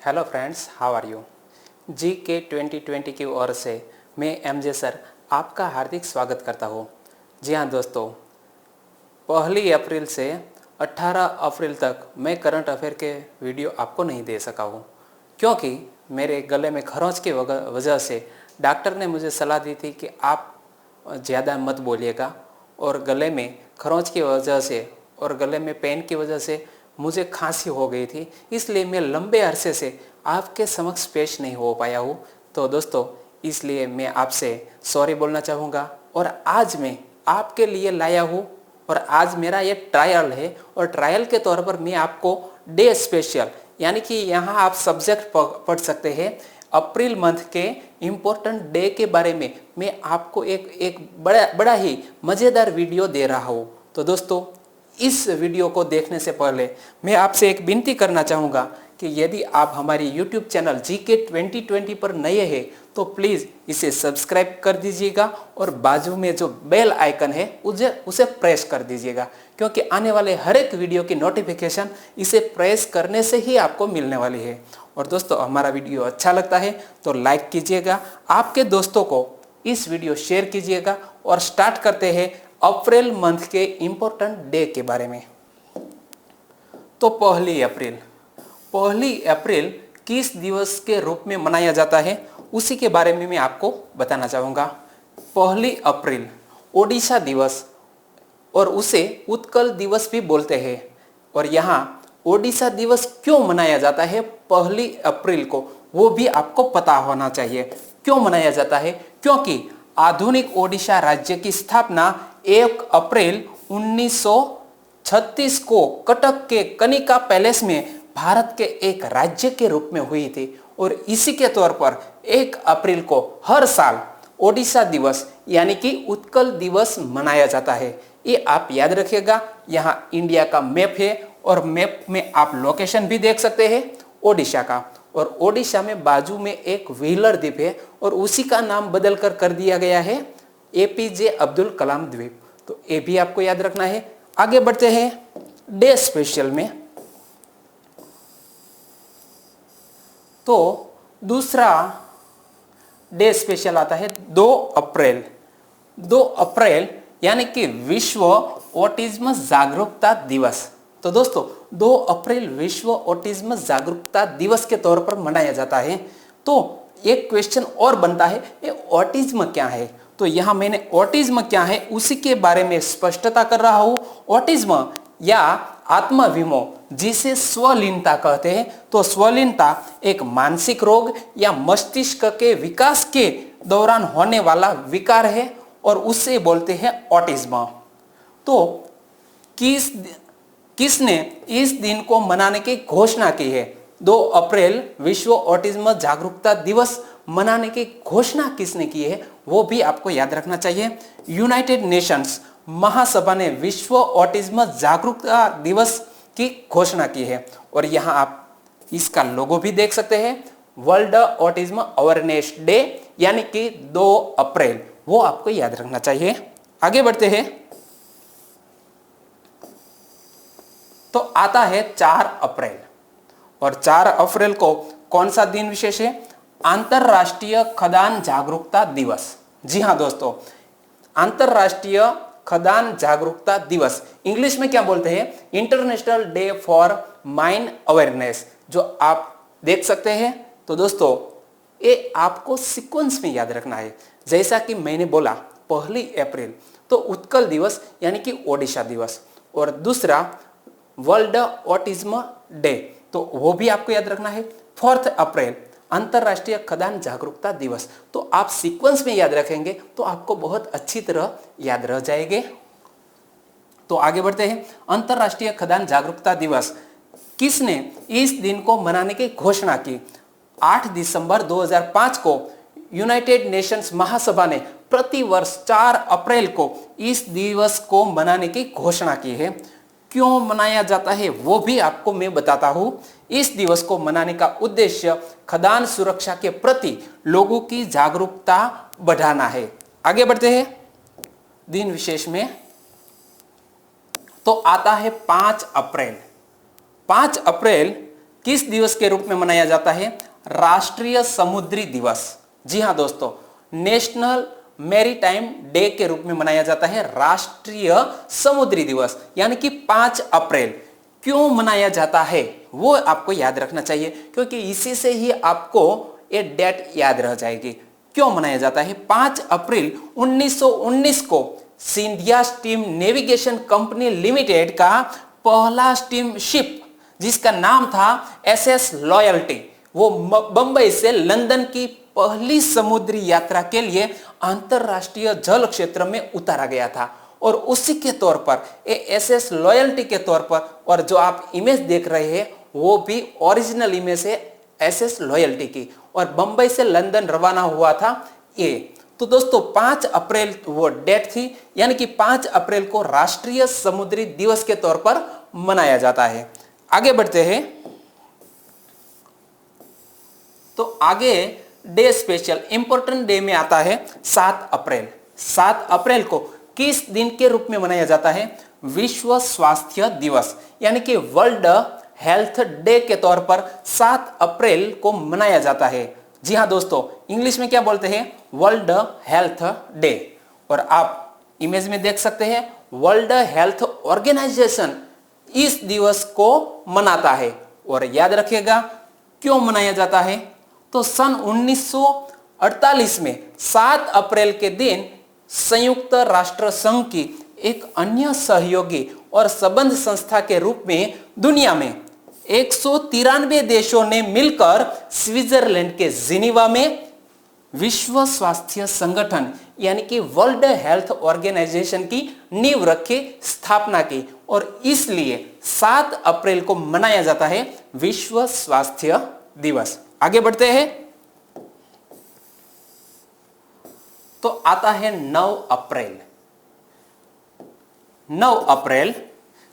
Hello friends, how are you. GK 2020 की ओर से मैं MJ सर आपका हार्दिक स्वागत करता हूँ। जी हाँ दोस्तों, 1 अप्रैल से 18 अप्रैल तक मैं करंट अफेयर के वीडियो आपको नहीं दे सका हूँ, क्योंकि मेरे गले में खरोंच की वजह से डॉक्टर ने मुझे सलाह दी थी कि आप ज़्यादा मत बोलिएगा, और गले में खरोंच की वजह से और गले में पेन की वजह से मुझे खांसी हो गई थी, इसलिए मैं लंबे अरसे से आपके समक्ष पेश नहीं हो पाया हूँ। तो दोस्तों, इसलिए मैं आपसे सॉरी बोलना चाहूँगा, और आज मैं आपके लिए लाया हूँ, और आज मेरा ये ट्रायल है, और ट्रायल के तौर पर मैं आपको डे स्पेशल यानी कि यहाँ आप सब्जेक्ट पढ़ सकते हैं, अप्रैल मंथ के इम्पोर्टेंट डे के बारे में मैं आपको एक बड़ा ही मज़ेदार वीडियो दे रहा हूँ। तो दोस्तों, इस वीडियो को देखने से पहले मैं आपसे एक विनती करना चाहूँगा कि यदि आप हमारी YouTube चैनल GK 2020 पर नए हैं तो प्लीज़ इसे सब्सक्राइब कर दीजिएगा, और बाजू में जो बेल आइकन है उसे प्रेस कर दीजिएगा, क्योंकि आने वाले हर एक वीडियो की नोटिफिकेशन इसे प्रेस करने से ही आपको मिलने वाली है। और दोस्तों, हमारा वीडियो अच्छा लगता है तो लाइक कीजिएगा, आपके दोस्तों को इस वीडियो शेयर कीजिएगा, और स्टार्ट करते हैं अप्रैल मंथ के इम्पोर्टेंट डे के बारे में। तो 1 अप्रैल किस दिवस के रूप में मनाया जाता है उसी के बारे में मैं आपको बताना चाहूँगा। 1 अप्रैल ओडिशा दिवस, और उसे उत्कल दिवस भी बोलते हैं। और यहाँ ओडिशा दिवस क्यों मनाया जाता है 1 अप्रैल को, वो भी आपको पता होना चाहिए। क्यों मनाया जाता है? क्योंकि आधुनिक ओडिशा राज्य की स्थापना 1 अप्रैल 1936 को कटक के कनिका पैलेस में भारत के एक राज्य के रूप में हुई थी, और इसी के तौर पर 1 अप्रैल को हर साल ओडिशा दिवस यानी कि उत्कल दिवस मनाया जाता है। ये आप याद रखिएगा। यहाँ इंडिया का मैप है, और मैप में आप लोकेशन भी देख सकते हैं ओडिशा का, और ओडिशा में बाजू में एक व्हीलर द्वीप है, और उसी का नाम बदल कर दिया गया है APJ अब्दुल कलाम द्वीप। तो ये भी आपको याद रखना है। आगे बढ़ते हैं डे स्पेशल में। तो दूसरा डे स्पेशल आता है 2 अप्रैल। 2 अप्रैल यानी कि विश्व ऑटिज्म जागरूकता दिवस। तो दोस्तों, 2 अप्रैल विश्व ऑटिज्म जागरूकता दिवस के तौर पर मनाया जाता है। तो एक क्वेश्चन और बनता है, ये ऑटिज्म क्या है? तो यहाँ मैंने ऑटिज्म क्या है उसी के बारे में स्पष्टता कर रहा हूँ। ऑटिज्म या आत्मविमोह, जिसे स्वलीनता कहते हैं, तो स्वलीनता एक मानसिक रोग या मस्तिष्क के विकास के दौरान होने वाला विकार है, और उससे बोलते हैं ऑटिज्म। तो किसने इस दिन को मनाने की घोषणा की है? 2 अप्रैल विश्व ऑटिज्म जागरूकता दिवस मनाने की घोषणा किसने की है वो भी आपको याद रखना चाहिए। यूनाइटेड नेशंस महासभा ने विश्व ऑटिज्म जागरूकता दिवस की घोषणा की है, और यहाँ आप इसका लोगो भी देख सकते हैं, वर्ल्ड ऑटिज्म अवेयरनेस डे यानी कि 2 अप्रैल, वो आपको याद रखना चाहिए। आगे बढ़ते हैं। तो आता है 4 अप्रैल, और 4 अप्रैल को कौन सा दिन विशेष है? अंतरराष्ट्रीय खदान जागरूकता दिवस। जी हाँ दोस्तों, अंतरराष्ट्रीय खदान जागरूकता दिवस इंग्लिश में क्या बोलते हैं? International day for mine awareness, जो आप देख सकते हैं। तो दोस्तों, ये आपको सीक्वेंस में याद रखना है। जैसा कि मैंने बोला, 1 अप्रैल तो उत्कल दिवस यानी कि ओडिशा दिवस, और दूसरा वर्ल्ड ऑटिज्म डे, तो वो भी आपको याद रखना है। 4 अप्रैल अंतरराष्ट्रीय खदान जागरूकता दिवस। तो आप सीक्वेंस में याद रखेंगे तो आपको बहुत अच्छी तरह याद रह जाएंगे। तो आगे बढ़ते हैं। अंतरराष्ट्रीय खदान जागरूकता दिवस, किसने इस दिन को मनाने की घोषणा की? 8 दिसंबर 2005 को यूनाइटेड नेशंस महासभा ने प्रति वर्ष 4 अप्रैल को इस दिवस को मनाने की घोषणा की है। क्यों मनाया जाता है वो भी आपको मैं बताता हूं। इस दिवस को मनाने का उद्देश्य खदान सुरक्षा के प्रति लोगों की जागरूकता बढ़ाना है। आगे बढ़ते हैं दिन विशेष में। तो आता है 5 अप्रैल। 5 अप्रैल किस दिवस के रूप में मनाया जाता है? राष्ट्रीय समुद्री दिवस। जी हाँ दोस्तों, नेशनल मैरीटाइम डे के रूप में मनाया जाता है राष्ट्रीय समुद्री दिवस, यानी कि 5 अप्रैल। क्यों मनाया जाता है वो आपको याद रखना चाहिए, क्योंकि इसी से ही आपको ये डेट याद रह जाएगी। क्यों मनाया जाता है? 5 अप्रैल 1919 को Scindia steam navigation company limited का पहला स्टीम शिप, जिसका नाम था एसएस लॉयल्टी, वो बंबई से लंदन की पहली समुद्री यात्रा के लिए अंतरराष्ट्रीय जल क्षेत्र में उतारा गया था। और उसी के तौर पर एसएस लॉयल्टी के तौर पर, और जो आप इमेज देख रहे हैं वो भी ओरिजिनल इमेज है एसएस लॉयल्टी की, और बंबई से लंदन रवाना हुआ था ये। तो दोस्तों 5 अप्रैल वो डेट थी, यानी कि 5 अप्रैल को राष्ट्रीय समुद्री दिवस के तौर पर मनाया जाता है। आगे बढ़ते हैं। तो आगे डे स्पेशल इंपॉर्टेंट डे में आता है 7 अप्रैल। 7 अप्रैल को किस दिन के रूप में मनाया जाता है? विश्व स्वास्थ्य दिवस, यानी कि वर्ल्ड हेल्थ डे के तौर पर 7 अप्रैल को मनाया जाता है। जी हाँ दोस्तों, इंग्लिश में क्या बोलते हैं? World health day. और आप इमेज में देख सकते हैं वर्ल्ड हेल्थ ऑर्गेनाइजेशन इस दिवस को मनाता है। और याद रखिएगा क्यों मनाया जाता है? तो सन 1948 में 7 अप्रैल के दिन संयुक्त राष्ट्र संघ की एक अन्य सहयोगी और संबंध संस्था के रूप में दुनिया में 193 देशों ने मिलकर स्विट्जरलैंड के जिनीवा में विश्व स्वास्थ्य संगठन यानी कि वर्ल्ड हेल्थ ऑर्गेनाइजेशन की नींव रखी, स्थापना की। और इसलिए 7 अप्रैल को मनाया जाता है विश्व स्वास्थ्य दिवस। आगे बढ़ते हैं। तो आता है 9 अप्रैल। 9 अप्रैल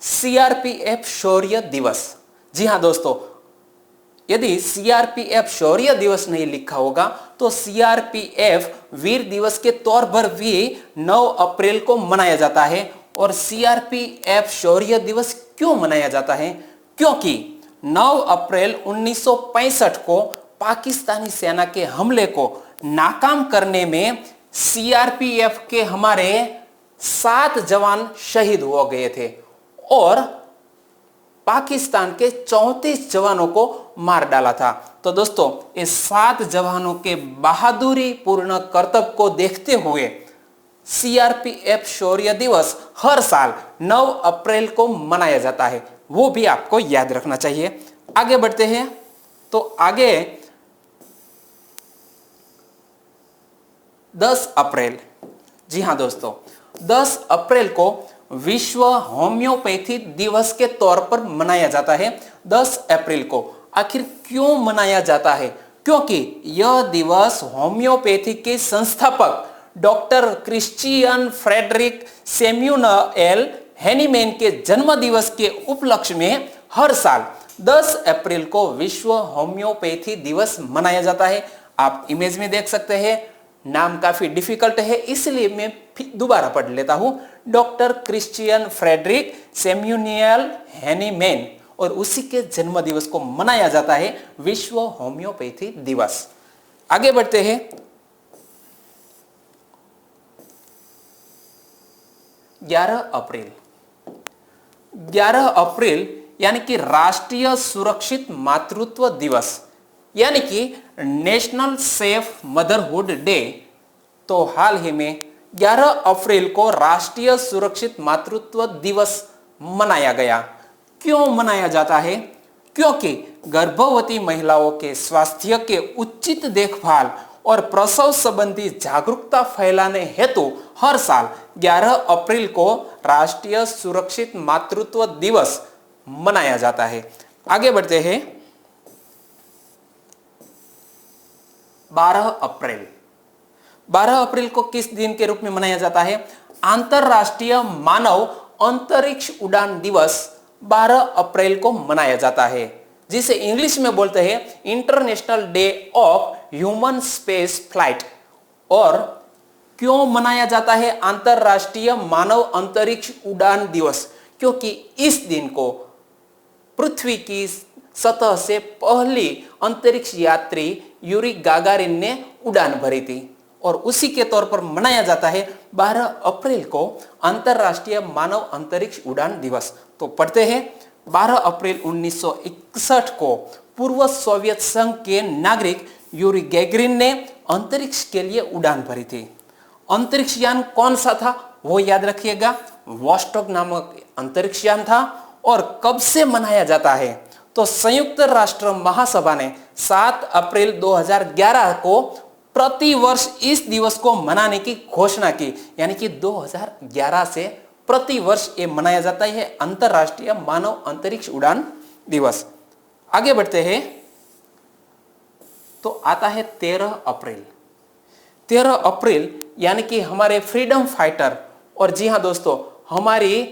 सीआरपीएफ शौर्य दिवस। जी हां दोस्तों, यदि सीआरपीएफ शौर्य दिवस नहीं लिखा होगा तो सीआरपीएफ वीर दिवस के तौर पर भी 9 अप्रैल को मनाया जाता है। और सीआरपीएफ शौर्य दिवस क्यों मनाया जाता है? क्योंकि 9 अप्रैल 1965 को पाकिस्तानी सेना के हमले को नाकाम करने में सीआरपीएफ के हमारे 7 जवान शहीद हो गए थे और पाकिस्तान के 34 जवानों को मार डाला था। तो दोस्तों इस 7 जवानों के बहादुरी पूर्ण कर्तव्य को देखते हुए सीआरपीएफ शौर्य दिवस हर साल 9 अप्रैल को मनाया जाता है, वो भी आपको याद रखना चाहिए। आगे बढ़ते हैं। तो आगे 10 अप्रैल। जी हां दोस्तों, 10 अप्रैल को विश्व होम्योपैथी दिवस के तौर पर मनाया जाता है। 10 अप्रैल को आखिर क्यों मनाया जाता है? क्योंकि यह दिवस होम्योपैथी के संस्थापक doctor Christian Friedrich Samuel Hahnemann के जन्म दिवस के उपलक्ष्य में हर साल 10 अप्रैल को विश्व होम्योपैथी दिवस मनाया जाता है। आप इमेज में देख सकते हैं, नाम काफी डिफिकल्ट है इसलिए मैं दोबारा पढ़ लेता हूं। Doctor Christian Friedrich Samuel Hahnemann, और उसी के जन्म दिवस को मनाया जाता है विश्व होम्योपैथी दिवस। आगे बढ़ते हैं। 11 अप्रैल। 11 अप्रैल यानी कि राष्ट्रीय सुरक्षित मातृत्व दिवस, यानी कि नेशनल सेफ मदरहुड डे। तो हाल ही में 11 अप्रैल को राष्ट्रीय सुरक्षित मातृत्व दिवस मनाया गया। क्यों मनाया जाता है? क्योंकि गर्भवती महिलाओं के स्वास्थ्य के उचित देखभाल और प्रसव संबंधी जागरूकता फैलाने हेतु हर साल 11 अप्रैल को राष्ट्रीय सुरक्षित मातृत्व दिवस मनाया जाता है। आगे बढ़ते हैं। 12 अप्रैल। 12 अप्रैल को किस दिन के रूप में मनाया जाता है? अंतरराष्ट्रीय मानव अंतरिक्ष उड़ान दिवस 12 अप्रैल को मनाया जाता है, जिसे इंग्लिश में बोलते हैं international day of human space flight. और क्यों मनाया जाता है अंतरराष्ट्रीय मानव अंतरिक्ष उड़ान दिवस? क्योंकि इस दिन को पृथ्वी की सतह से पहली अंतरिक्ष यात्री यूरी गागारिन ने उड़ान भरी थी और उसी के तौर पर मनाया जाता है 12 अप्रैल को अंतरराष्ट्रीय मानव अंतरिक्ष उड़ान दिवस। तो पढ़ते हैं, 12 अप्रैल 1961 को पूर्व सोवियत संघ के नागरिक यूरी गैगरिन ने अंतरिक्ष के लिए उड़ान भरी थी। अंतरिक्ष यान कौन सा था वो याद रखिएगा, वोस्टॉक नामक अंतरिक्ष यान था। और कब से मनाया जाता है, तो संयुक्त राष्ट्र महासभा ने 7 अप्रैल 2011 को प्रति वर्ष इस दिवस को मनाने की घोषणा की, यानी कि 2011 से प्रति वर्ष ये मनाया जाता है अंतरराष्ट्रीय मानव अंतरिक्ष उड़ान दिवस। आगे बढ़ते हैं, तो आता है 13 अप्रैल। 13 अप्रैल यानी कि हमारे फ्रीडम फाइटर, और जी हाँ दोस्तों, हमारी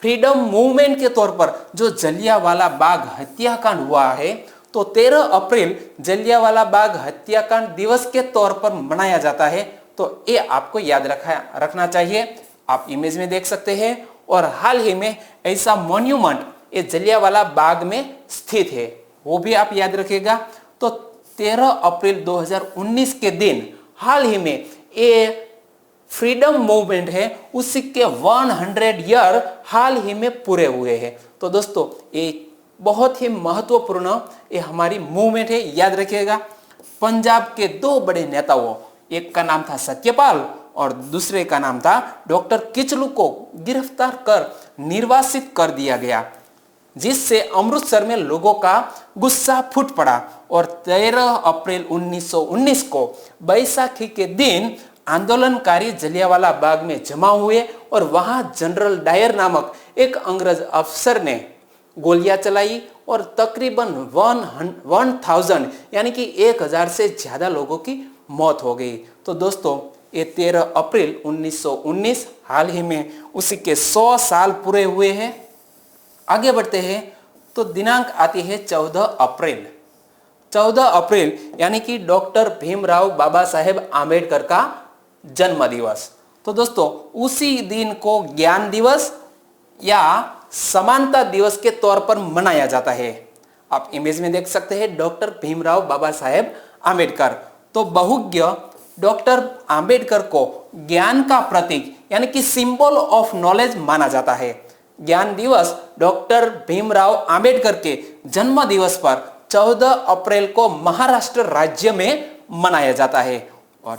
फ्रीडम मूवमेंट के तौर पर जो जलियांवाला बाग हत्याकांड हुआ है, तो 13 अप्रैल जलियांवाला बाग हत्याकांड दिवस के तौर पर मनाया जाता है। तो ये आपको याद रखना चाहिए। आप इमेज में देख सकते हैं। और हाल ही में ऐसा मॉन्यूमेंट ये जलियांवाला बाग में स्थित है, वो भी आप याद रखिएगा। तो 13 अप्रैल 2019 के दिन हाल ही में ये फ्रीडम मूवमेंट है, उसी के 100 ईयर हाल ही में पूरे हुए हैं। तो दोस्तों ये बहुत ही महत्वपूर्ण ये हमारी मूवमेंट है, याद रखिएगा। पंजाब के 2 बड़े नेताओं, एक का नाम था सत्यपाल और दूसरे का नाम था डॉक्टर किचलू, को गिरफ्तार कर निर्वासित कर दिया गया, जिससे अमृतसर में लोगों का गुस्सा फूट पड़ा। और 13 अप्रैल 1919 को बैसाखी के दिन आंदोलनकारी जलियांवाला बाग में जमा हुए और वहां जनरल डायर नामक एक अंग्रेज अफसर ने गोलियां चलाई और तकरीबन 1000 यानी कि 1000 से ज्यादा लोगों की मौत हो गई। तो दोस्तों ये 13 अप्रैल 1919 हाल ही में उसी के 100 साल पूरे हुए हैं। आगे बढ़ते हैं, तो दिनांक आती है 14 अप्रैल। 14 अप्रैल यानी कि डॉक्टर भीमराव बाबा साहेब आम्बेडकर का जन्म दिवस। तो दोस्तों उसी दिन को ज्ञान दिवस या समानता दिवस के तौर पर मनाया जाता है। आप इमेज में देख सकते हैं डॉक्टर भीमराव बाबा साहेब आम्बेडकर। तो बहुज्ञ डॉक्टर आम्बेडकर को ज्ञान का प्रतीक यानी कि सिंबल ऑफ नॉलेज माना जाता है। ज्ञान दिवस डॉक्टर भीमराव आम्बेडकर के जन्म दिवस पर 14 अप्रैल को महाराष्ट्र राज्य में मनाया जाता है। और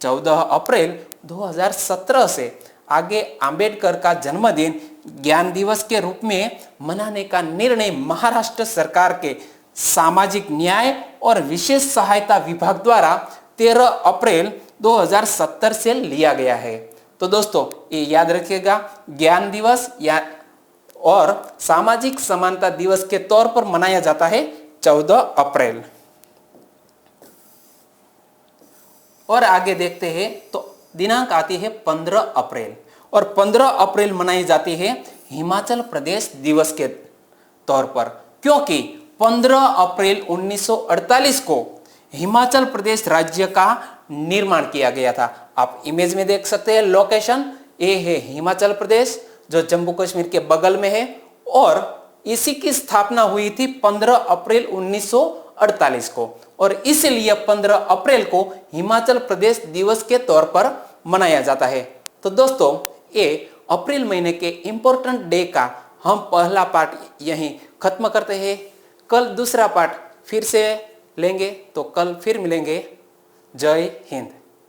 14 अप्रैल 2017 से आगे आम्बेडकर का जन्मदिन ज्ञान दिवस के रूप में मनाने का निर्णय महाराष्ट्र सरकार के सामाजिक न्याय और विशेष सहायता विभाग द्वारा 13 अप्रैल 2017 से लिया गया है। तो दोस्तों ये याद रखिएगा, ज्ञान दिवस या और सामाजिक समानता दिवस के तौर पर मनाया जाता है 14 अप्रैल। और आगे देखते हैं, तो दिनांक आती है 15 अप्रैल और 15 अप्रैल मनाई जाती है हिमाचल प्रदेश दिवस के तौर पर, क्योंकि 15 अप्रैल 1948 को हिमाचल प्रदेश राज्य का निर्माण किया गया था। आप इमेज में देख सकते हैं लोकेशन, ये है हिमाचल प्रदेश जो जम्मू कश्मीर के बगल में है और इसी की स्थापना हुई थी 15 अप्रैल 1948 को और इसलिए 15 अप्रैल को हिमाचल प्रदेश दिवस के तौर पर मनाया जाता है। तो दोस्तों ये अप्रैल महीने के इंपॉर्टेंट डे का हम पहला पार्ट यहीं खत्म करते हैं। कल दूसरा पार्ट फिर से लेंगे, तो कल फिर मिलेंगे। जय हिंद।